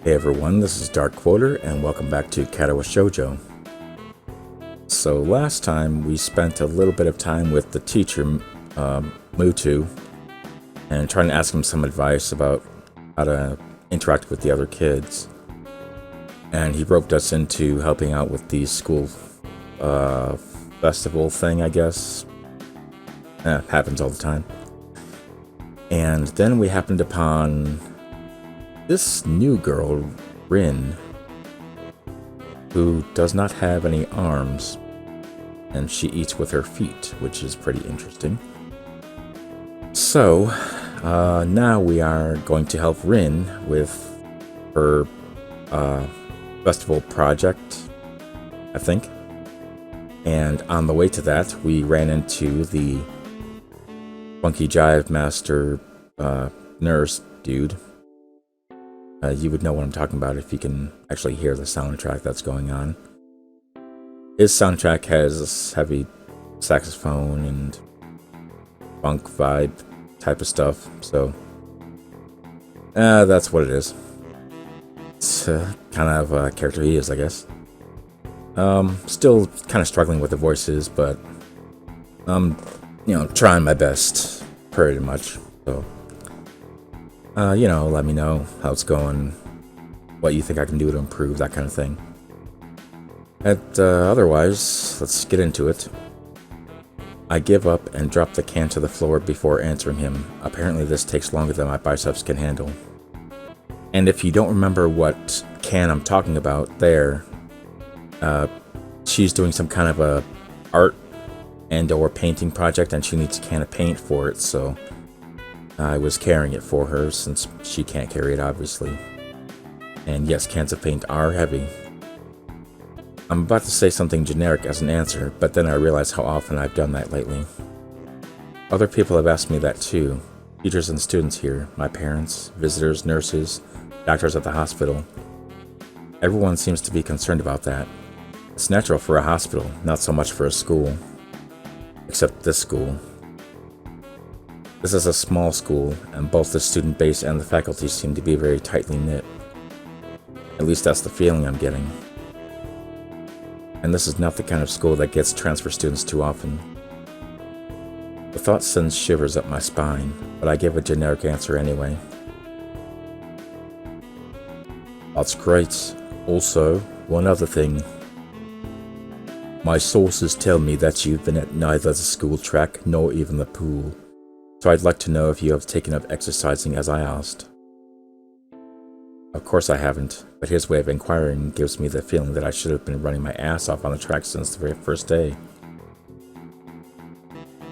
Hey everyone, this is Dark Quoter, and welcome back to Katawa Shoujo. So last time we spent a little bit of time with the teacher, Mutu, and trying to ask him some advice about how to interact with the other kids. And he roped us into helping out with the school festival thing, I guess. Happens all the time. And then we happened upon this new girl, Rin, who does not have any arms, and she eats with her feet, which is pretty interesting. So, now we are going to help Rin with her festival project, I think. And on the way to that, we ran into the Funky Jive Master nurse dude. You would know what I'm talking about if you can actually hear the soundtrack that's going on. His soundtrack has heavy saxophone and funk vibe type of stuff, so that's what it is. It's kind of a character he is, I guess. Still kind of struggling with the voices, but I'm, trying my best, pretty much, so. Let me know how it's going, what you think I can do to improve, that kind of thing. Otherwise, let's get into it. I give up and drop the can to the floor before answering him. Apparently this takes longer than my biceps can handle. And if you don't remember what can I'm talking about there, she's doing some kind of a art and or painting project and she needs a can of paint for it, so I was carrying it for her since she can't carry it, obviously. And yes, cans of paint are heavy. I'm about to say something generic as an answer, but then I realize how often I've done that lately. Other people have asked me that too. Teachers and students here, my parents, visitors, nurses, doctors at the hospital. Everyone seems to be concerned about that. It's natural for a hospital, not so much for a school. Except this school. This is a small school, and both the student base and the faculty seem to be very tightly knit. At least that's the feeling I'm getting. And this is not the kind of school that gets transfer students too often. The thought sends shivers up my spine, but I give a generic answer anyway. That's great. Also, one other thing. My sources tell me that you've been at neither the school track nor even the pool. So I'd like to know if you have taken up exercising as I asked. Of course I haven't, but his way of inquiring gives me the feeling that I should have been running my ass off on the track since the very first day.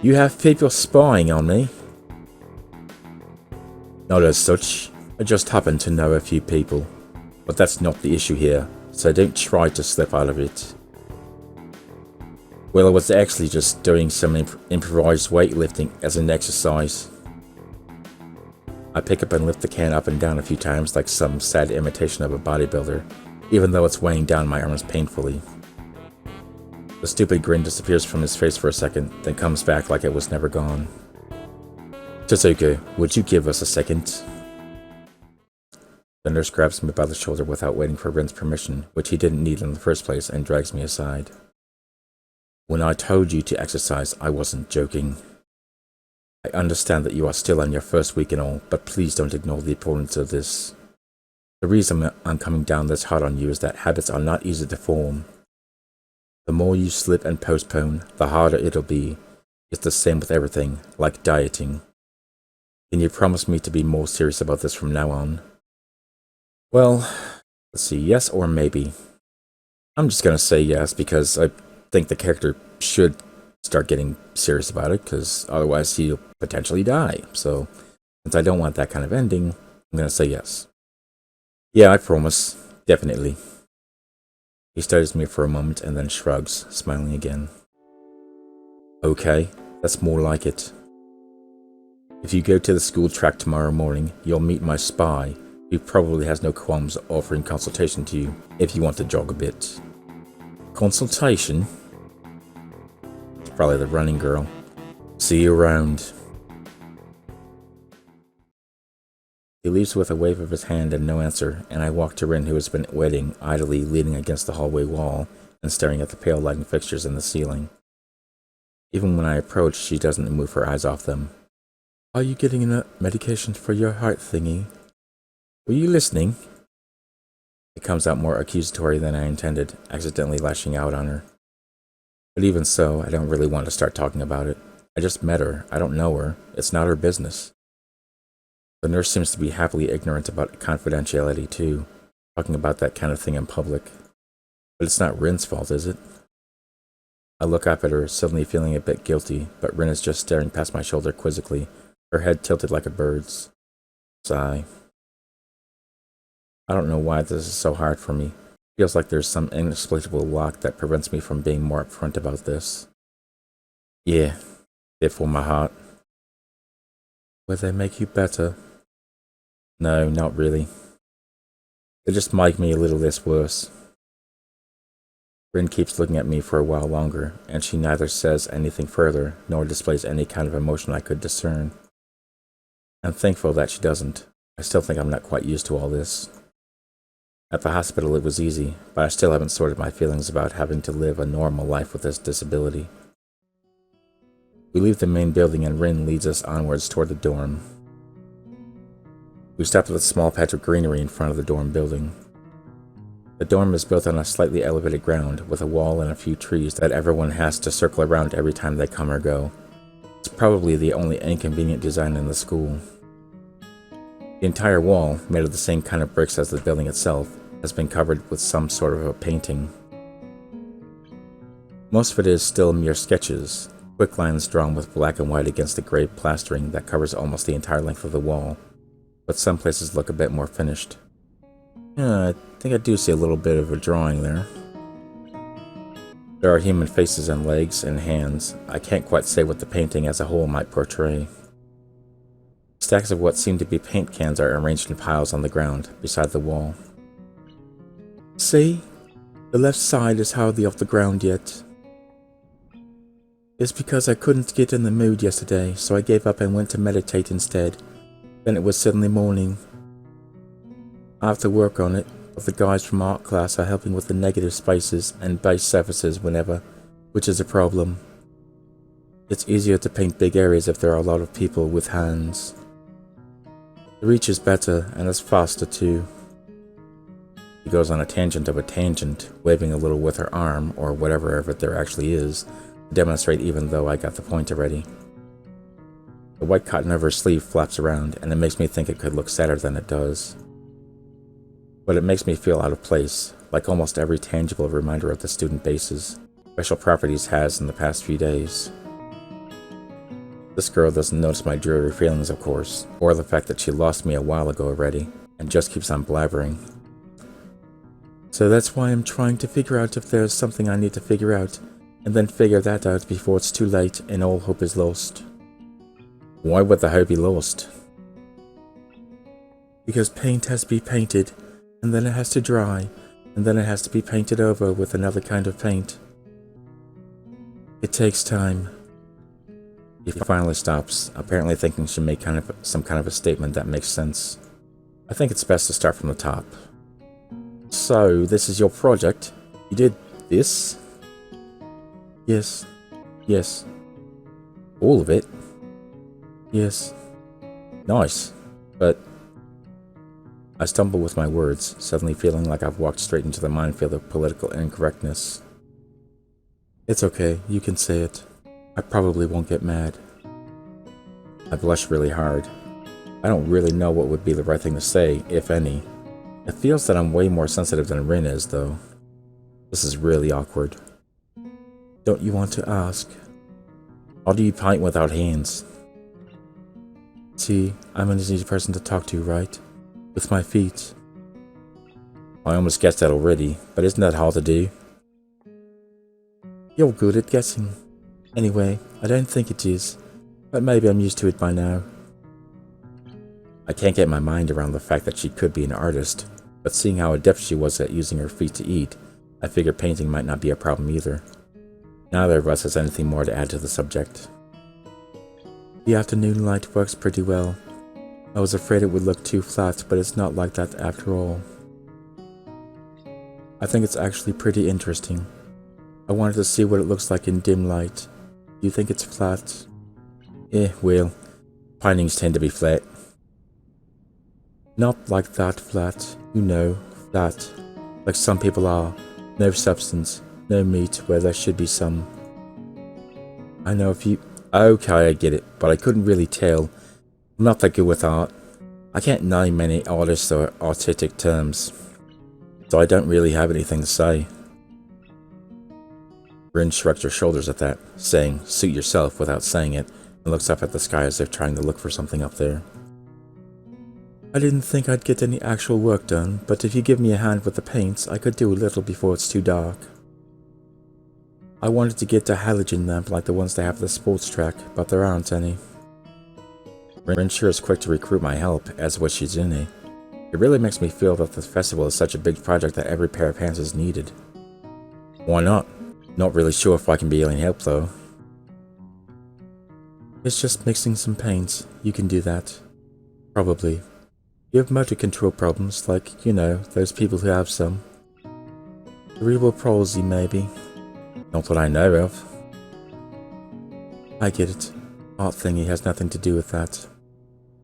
You have people spying on me? Not as such, I just happen to know a few people, but that's not the issue here, so don't try to slip out of it. Well, I was actually just doing some improvised weightlifting as an exercise. I pick up and lift the can up and down a few times like some sad imitation of a bodybuilder, even though it's weighing down my arms painfully. The stupid grin disappears from his face for a second, then comes back like it was never gone. Tsuzuka, would you give us a second? The nurse grabs me by the shoulder without waiting for Rin's permission, which he didn't need in the first place, and drags me aside. When I told you to exercise, I wasn't joking. I understand that you are still on your first week and all, but please don't ignore the importance of this. The reason I'm coming down this hard on you is that habits are not easy to form. The more you slip and postpone, the harder it'll be. It's the same with everything, like dieting. Can you promise me to be more serious about this from now on? Well, let's see, yes or maybe. I'm just gonna say yes because I think the character should start getting serious about it, because otherwise he'll potentially die. So, since I don't want that kind of ending, I'm gonna say yes. Yeah, I promise. Definitely. He studies me for a moment and then shrugs, smiling again. Okay, that's more like it. If you go to the school track tomorrow morning, you'll meet my spy, who probably has no qualms offering consultation to you if you want to jog a bit. Consultation? Probably the running girl. See you around. He leaves with a wave of his hand and no answer, and I walk to Rin, who has been waiting, idly leaning against the hallway wall and staring at the pale lighting fixtures in the ceiling. Even when I approach, she doesn't move her eyes off them. Are you getting enough medication for your heart thingy? Were you listening? It comes out more accusatory than I intended, accidentally lashing out on her. But even so, I don't really want to start talking about it. I just met her. I don't know her. It's not her business. The nurse seems to be happily ignorant about confidentiality too, talking about that kind of thing in public. But it's not Rin's fault, is it? I look up at her, suddenly feeling a bit guilty, but Rin is just staring past my shoulder quizzically, her head tilted like a bird's. Sigh. I don't know why this is so hard for me. Feels like there's some inexplicable lock that prevents me from being more upfront about this. Yeah, they're for my heart. Will they make you better? No, not really. They just make me a little less worse. Rin keeps looking at me for a while longer, and she neither says anything further, nor displays any kind of emotion I could discern. I'm thankful that she doesn't. I still think I'm not quite used to all this. At the hospital it was easy, but I still haven't sorted my feelings about having to live a normal life with this disability. We leave the main building and Rin leads us onwards toward the dorm. We stop at a small patch of greenery in front of the dorm building. The dorm is built on a slightly elevated ground with a wall and a few trees that everyone has to circle around every time they come or go. It's probably the only inconvenient design in the school. The entire wall, made of the same kind of bricks as the building itself, has been covered with some sort of a painting. Most of it is still mere sketches, quick lines drawn with black and white against the gray plastering that covers almost the entire length of the wall, but some places look a bit more finished. Yeah, I think I do see a little bit of a drawing there. There are human faces and legs and hands. I can't quite say what the painting as a whole might portray. Stacks of what seem to be paint cans are arranged in piles on the ground, beside the wall. See? The left side is hardly off the ground yet. It's because I couldn't get in the mood yesterday, so I gave up and went to meditate instead. Then it was suddenly morning. I have to work on it, but the guys from art class are helping with the negative spaces and base surfaces whenever, which is a problem. It's easier to paint big areas if there are a lot of people with hands. The reach is better, and it's faster too. She goes on a tangent of a tangent, waving a little with her arm, or whatever of it there actually is, to demonstrate even though I got the point already. The white cotton of her sleeve flaps around, and it makes me think it could look sadder than it does. But it makes me feel out of place, like almost every tangible reminder of the student base's special properties has in the past few days. This girl doesn't notice my dreary feelings, of course, or the fact that she lost me a while ago already, and just keeps on blabbering. So that's why I'm trying to figure out if there's something I need to figure out, and then figure that out before it's too late and all hope is lost. Why would the hope be lost? Because paint has to be painted, and then it has to dry, and then it has to be painted over with another kind of paint. It takes time. He finally stops, apparently thinking she made some kind of a statement that makes sense. I think it's best to start from the top. So, this is your project? You did this? Yes. Yes. All of it? Yes. Nice. But I stumble with my words, suddenly feeling like I've walked straight into the minefield of political incorrectness. It's okay, you can say it. I probably won't get mad. I blush really hard. I don't really know what would be the right thing to say, if any. It feels that I'm way more sensitive than Rin is, though. This is really awkward. Don't you want to ask? How do you paint without hands? See, I'm an easy person to talk to, right? With my feet. I almost guessed that already, but isn't that hard to do? You're good at guessing. Anyway, I don't think it is, but maybe I'm used to it by now. I can't get my mind around the fact that she could be an artist, but seeing how adept she was at using her feet to eat, I figure painting might not be a problem either. Neither of us has anything more to add to the subject. The afternoon light works pretty well. I was afraid it would look too flat, but it's not like that after all. I think it's actually pretty interesting. I wanted to see what it looks like in dim light. Do you think it's flat? Well, paintings tend to be flat. Not like that flat, you know, flat. Like some people are. No substance, no meat where there should be some. I know if you... Okay, I get it, but I couldn't really tell. I'm not that good with art. I can't name many artists or artistic terms, so I don't really have anything to say. Rin shrugs her shoulders at that, saying, "Suit yourself," without saying it, and looks up at the sky as if trying to look for something up there. I didn't think I'd get any actual work done, but if you give me a hand with the paints, I could do a little before it's too dark. I wanted to get a halogen lamp like the ones they have at the sports track, but there aren't any. Rin sure is quick to recruit my help, as was Shizune. It really makes me feel that the festival is such a big project that every pair of hands is needed. Why not? Not really sure if I can be any help though. It's just mixing some paints. You can do that. Probably. You have motor control problems, like, you know, those people who have some. Cerebral palsy, maybe. Not that I know of. I get it. Art thingy has nothing to do with that.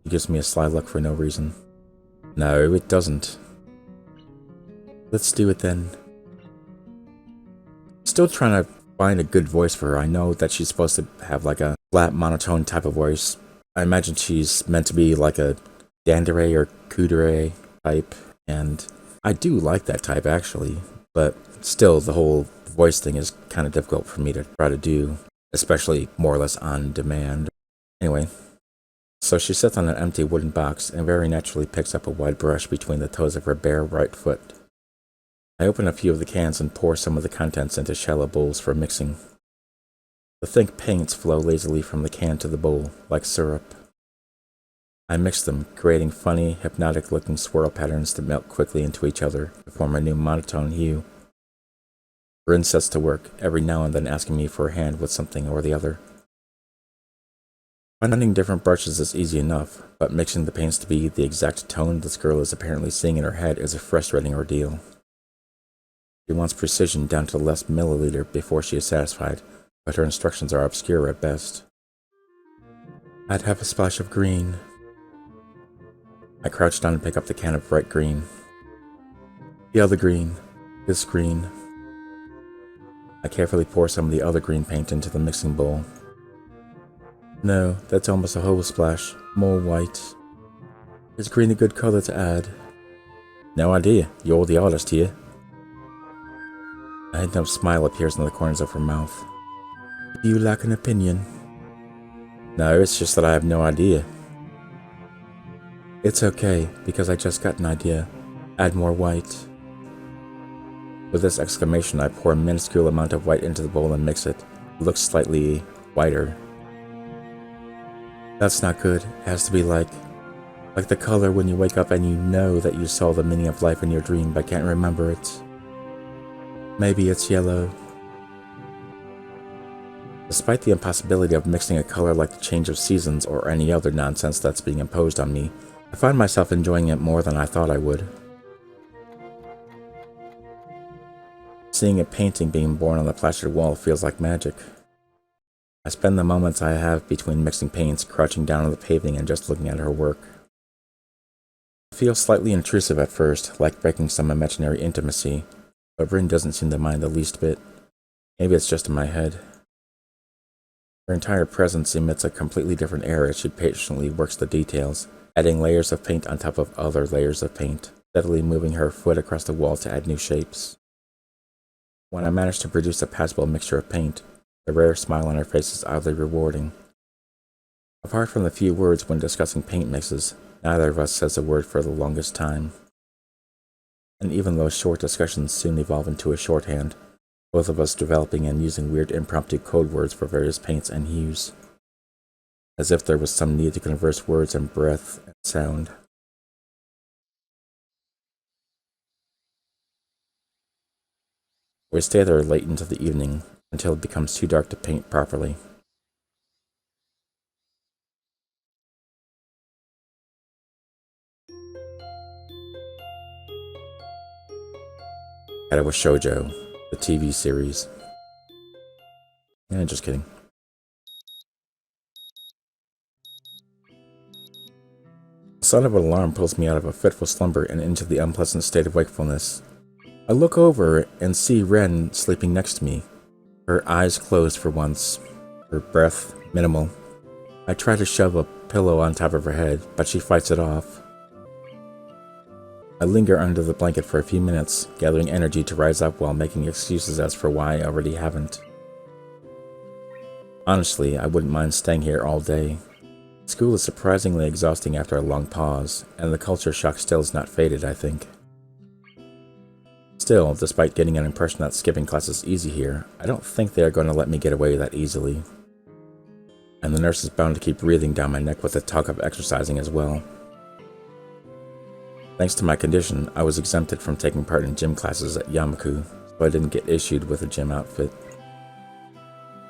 He gives me a sly look for no reason. No, it doesn't. Let's do it then. Still trying to find a good voice for her. I know that she's supposed to have like a flat monotone type of voice. I imagine she's meant to be like a Dandere or Kudere type, and I do like that type actually, but still the whole voice thing is kind of difficult for me to try to do, especially more or less on demand. Anyway, so she sits on an empty wooden box and very naturally picks up a wide brush between the toes of her bare right foot. I open a few of the cans and pour some of the contents into shallow bowls for mixing. The thick paints flow lazily from the can to the bowl, like syrup. I mix them, creating funny, hypnotic-looking swirl patterns that melt quickly into each other to form a new monotone hue. Rin sets to work, every now and then asking me for a hand with something or the other. Finding different brushes is easy enough, but mixing the paints to be the exact tone this girl is apparently seeing in her head is a frustrating ordeal. She wants precision down to the last milliliter before she is satisfied, but her instructions are obscure at best. I'd have a splash of green. I crouch down and pick up the can of bright green. The other green. This green. I carefully pour some of the other green paint into the mixing bowl. No, that's almost a whole splash. More white. Is green a good color to add? No idea. You're the artist here. A hint of smile appears in the corners of her mouth. Do you lack an opinion? No, it's just that I have no idea. It's okay, because I just got an idea. Add more white. With this exclamation, I pour a minuscule amount of white into the bowl and mix it. It looks slightly whiter. That's not good. It has to be like the color when you wake up and you know that you saw the meaning of life in your dream but can't remember it. Maybe it's yellow. Despite the impossibility of mixing a color like the change of seasons or any other nonsense that's being imposed on me, I find myself enjoying it more than I thought I would. Seeing a painting being born on the plastered wall feels like magic. I spend the moments I have between mixing paints crouching down on the paving and just looking at her work. It feels slightly intrusive at first, like breaking some imaginary intimacy, but Rin doesn't seem to mind the least bit. Maybe it's just in my head. Her entire presence emits a completely different air as she patiently works the details, adding layers of paint on top of other layers of paint, steadily moving her foot across the wall to add new shapes. When I manage to produce a passable mixture of paint, the rare smile on her face is oddly rewarding. Apart from the few words when discussing paint mixes, neither of us says a word for the longest time. And even those short discussions soon evolve into a shorthand, both of us developing and using weird impromptu code words for various paints and hues, as if there was some need to converse words and breath and sound. We stay there late into the evening, until it becomes too dark to paint properly. Katawa Shoujo, the TV series. Just kidding. The sound of an alarm pulls me out of a fitful slumber and into the unpleasant state of wakefulness. I look over and see Ren sleeping next to me, her eyes closed for once, her breath minimal. I try to shove a pillow on top of her head, but she fights it off. I linger under the blanket for a few minutes, gathering energy to rise up while making excuses as for why I already haven't. Honestly, I wouldn't mind staying here all day. School is surprisingly exhausting after a long pause, and the culture shock still is not faded, I think. Still, despite getting an impression that skipping class is easy here, I don't think they are going to let me get away that easily. And the nurse is bound to keep breathing down my neck with the talk of exercising as well. Thanks to my condition, I was exempted from taking part in gym classes at Yamaku, so I didn't get issued with a gym outfit.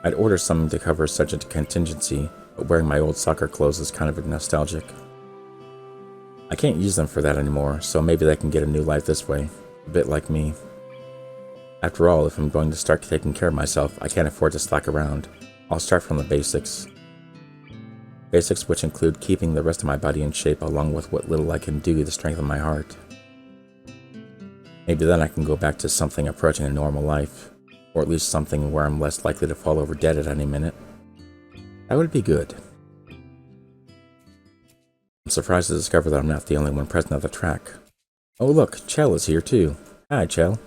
I'd ordered something to cover such a contingency, but wearing my old soccer clothes is kind of nostalgic. I can't use them for that anymore, so maybe they can get a new life this way, a bit like me. After all, if I'm going to start taking care of myself, I can't afford to slack around. I'll start from the basics. Basics which include keeping the rest of my body in shape along with what little I can do to strengthen my heart. Maybe then I can go back to something approaching a normal life, or at least something where I'm less likely to fall over dead at any minute. That would be good. I'm surprised to discover that I'm not the only one present at the track. Oh look, Chell is here too. Hi, Chell.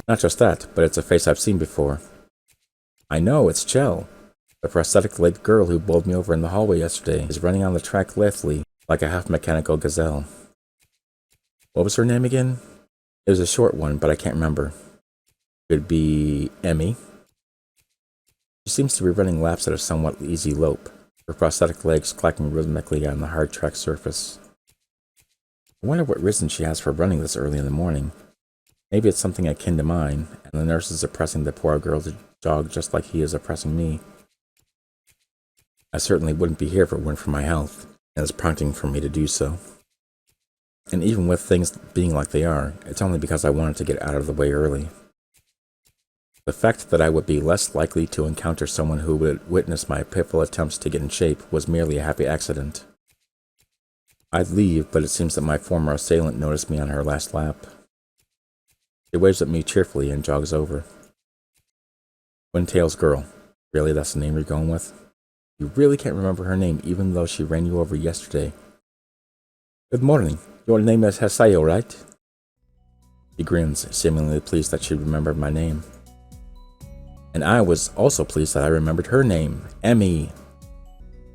Not just that, but it's a face I've seen before. I know, it's Chell. The prosthetic-legged girl who bowled me over in the hallway yesterday is running on the track lithely, like a half-mechanical gazelle. What was her name again? It was a short one, but I can't remember. Could be Emi. She seems to be running laps at a somewhat easy lope, her prosthetic legs clacking rhythmically on the hard track surface. I wonder what reason she has for running this early in the morning. Maybe it's something akin to mine, and the nurse is oppressing the poor girl to jog just like he is oppressing me. I certainly wouldn't be here if it weren't for my health, and it's prompting for me to do so. And even with things being like they are, it's only because I wanted to get out of the way early. The fact that I would be less likely to encounter someone who would witness my pitiful attempts to get in shape was merely a happy accident. I'd leave, but it seems that my former assailant noticed me on her last lap. She waves at me cheerfully and jogs over. Twin-Tails Girl. Really, that's the name you're going with? You really can't remember her name, even though she ran you over yesterday. Good morning. Your name is Hisao, right? She grins, seemingly pleased that she remembered my name. And I was also pleased that I remembered her name, Emi.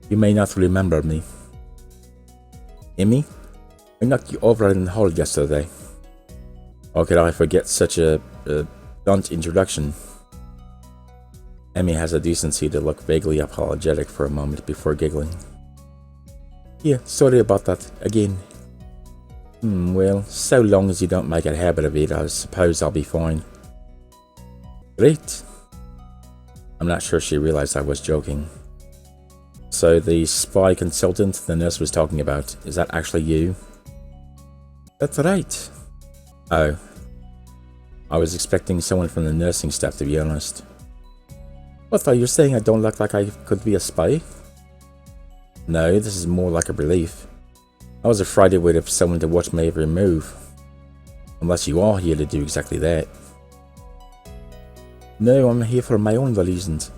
You may not remember me. Emi? I knocked you over in the hall yesterday. How could I forget such a blunt introduction? Emi has a decency to look vaguely apologetic for a moment before giggling. Yeah, sorry about that, again. Well, so long as you don't make a habit of it, I suppose I'll be fine. Great. I'm not sure she realized I was joking. So the spy consultant the nurse was talking about, is that actually you? That's right. Oh. I was expecting someone from the nursing staff, to be honest. What, are you saying I don't look like I could be a spy? No, this is more like a relief. I was afraid it would have someone to watch my every move. Unless you are here to do exactly that. No, I'm here for my own reasons.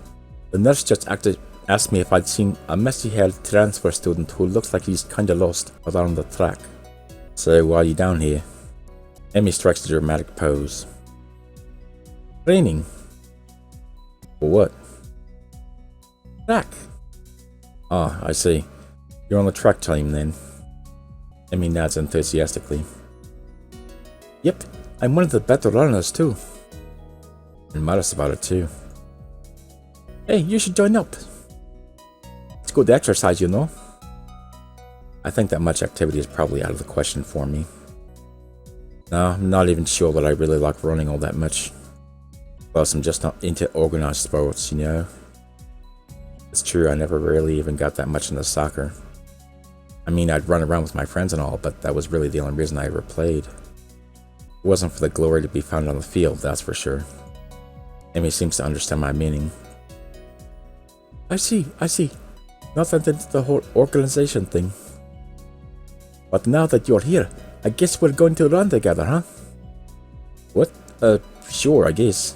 The nurse just asked me if I'd seen a messy-haired transfer student who looks like he's kinda lost around the track. So why are you down here? Emi strikes a dramatic pose. Training. For what? Track. Ah, I see. You're on the track team then. Emi nods enthusiastically. Yep, I'm one of the better runners too. And modest about it too. Hey, you should join up. It's good exercise, you know. I think that much activity is probably out of the question for me. No, I'm not even sure that I really like running all that much. Plus, I'm just not into organized sports, you know. It's true, I never really even got that much into soccer. I mean, I'd run around with my friends and all, but that was really the only reason I ever played. It wasn't for the glory to be found on the field, that's for sure. Emi seems to understand my meaning. I see. Not that it's the whole organization thing. But now that you're here, I guess we're going to run together, huh? What? Sure, I guess.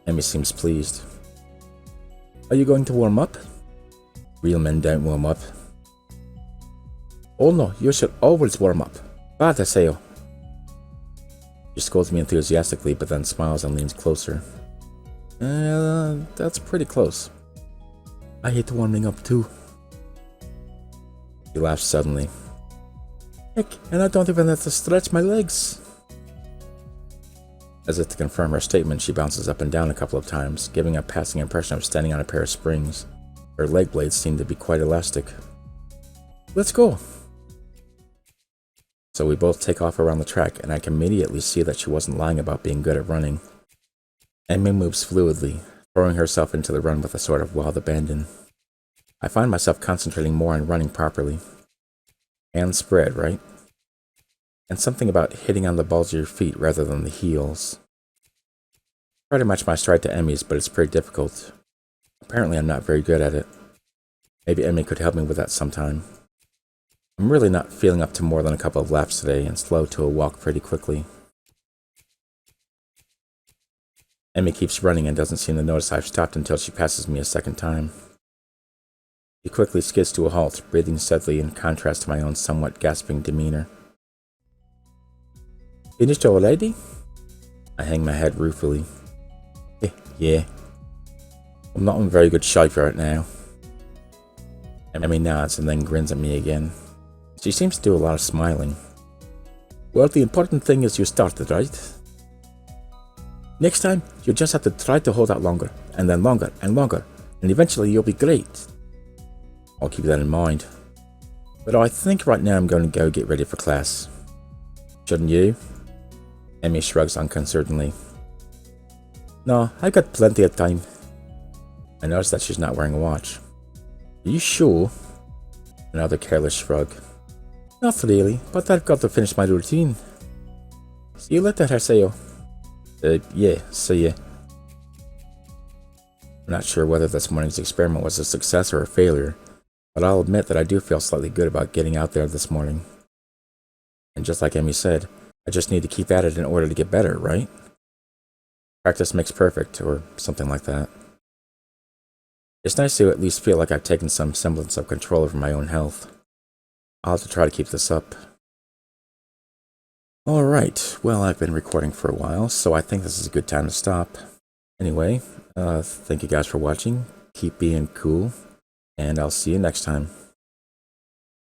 Emi seems pleased. Are you going to warm up? Real men don't warm up. Oh no, you should always warm up. Bad, Hisao. She scolds me enthusiastically, but then smiles and leans closer. That's pretty close. I hate warming up too. She laughs suddenly. Heck, and I don't even have to stretch my legs. As if to confirm her statement, she bounces up and down a couple of times, giving a passing impression of standing on a pair of springs. Her leg blades seem to be quite elastic. Let's go! So we both take off around the track, and I can immediately see that she wasn't lying about being good at running. Emi moves fluidly, throwing herself into the run with a sort of wild abandon. I find myself concentrating more on running properly. Hands spread, right? And something about hitting on the balls of your feet rather than the heels. Try to match my stride to Emi's, but it's pretty difficult. Apparently I'm not very good at it. Maybe Emi could help me with that sometime. I'm really not feeling up to more than a couple of laps today and slow to a walk pretty quickly. Emi keeps running and doesn't seem to notice I've stopped until she passes me a second time. She quickly skids to a halt, breathing steadily in contrast to my own somewhat gasping demeanor. Finished already? I hang my head ruefully. Yeah. I'm not in very good shape right now. Emi nods and then grins at me again. She seems to do a lot of smiling. Well, the important thing is you started, right? Next time, you just have to try to hold out longer, and then longer, and eventually you'll be great. I'll keep that in mind. But I think right now I'm going to go get ready for class. Shouldn't you? Emi shrugs unconcernedly. No, I've got plenty of time. I notice that she's not wearing a watch. Are you sure? Another careless shrug. Not really, but I've got to finish my routine. See you later, Hisao. Yeah, see ya. I'm not sure whether this morning's experiment was a success or a failure, but I'll admit that I do feel slightly good about getting out there this morning. And just like Emi said, I just need to keep at it in order to get better, right? Practice makes perfect, or something like that. It's nice to at least feel like I've taken some semblance of control over my own health. I'll have to try to keep this up. Alright, well, I've been recording for a while, so I think this is a good time to stop. Anyway, thank you guys for watching, keep being cool, and I'll see you next time.